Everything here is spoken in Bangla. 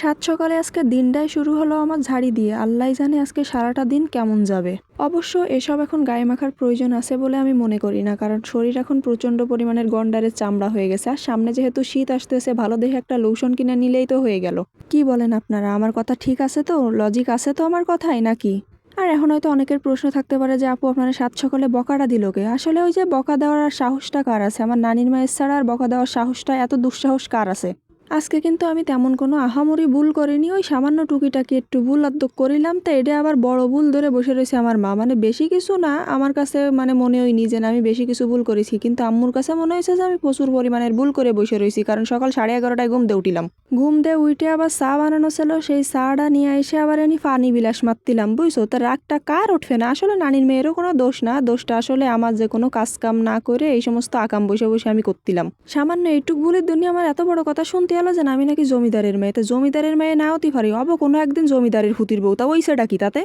সাত সকালে আজকে দিনটাই শুরু হলো আমার ঝাড়ি দিয়ে। আল্লাহই জানে আজকে সারাটা দিন কেমন যাবে। অবশ্য এসব এখন গায়ে মাখার প্রয়োজন আছে বলে আমি মনে করি না, কারণ শরীর এখন প্রচণ্ড পরিমাণের গন্ডারের চামড়া হয়ে গেছে। আর সামনে যেহেতু শীত আসতেছে, ভালো দেখে একটা লোশন কিনে নিলেই তো হয়ে গেল। কি বলেন আপনারা? আমার কথা ঠিক আছে তো? লজিক আছে তো আমার কথাই নাকি? আর এখন হয়তো অনেকের প্রশ্ন থাকতে পারে যে আপু আপনারা সাত সকালে বকাটা দিল কে? আসলে ওই যে বকা দেওয়ার আর সাহসটা কার আছে? আমার নানির মায়ের ছাড়া আর বকা দেওয়ার সাহসটা, এত দুঃসাহস কার আছে? আজকে কিন্তু আমি তেমন কোনো আহামরি ভুল করিনি, ওই সামান্য টুকিটাকি একটু ভুল আদ্য করিলাম, তো এটা আবার বড় ভুল ধরে বসে রয়েছে আমার মা। মানে বেশি কিছু না, আমার কাছে মানে মনে হয়নি যে না আমি বেশি কিছু ভুল করেছি, কিন্তু আম্মুর কাছে মনে হয়েছে যে আমি প্রচুর পরিমাণের ভুল করে বসে রয়েছি। কারণ সকাল 11:30টায় ঘুম দিয়ে উঠিলাম, ঘুম দিয়ে উঠে আবার চা বানানো ছিল, সেই চাটা নিয়ে এসে আবার আমি পানি বিলাস মারতিলাম, বুঝছো? তো রাগটা কার উঠবে না? আসলে নানির মেয়েরও কোনো দোষ না, দোষটা আসলে আমার যে কোনো কাজ কাম না করে এই সমস্ত আকাম বসে বসে আমি করতিলাম। সামান্য এইটুক ভুলের দুনিয়া আমার এত বড় কথা শুনতে এলো যে আমি নাকি জমিদারের মেয়ে। তো জমিদারের মেয়ে না হতে পারি, হবো কোনো একদিন জমিদারের হুতির বউ, তা ওই সেটা কি তাতে?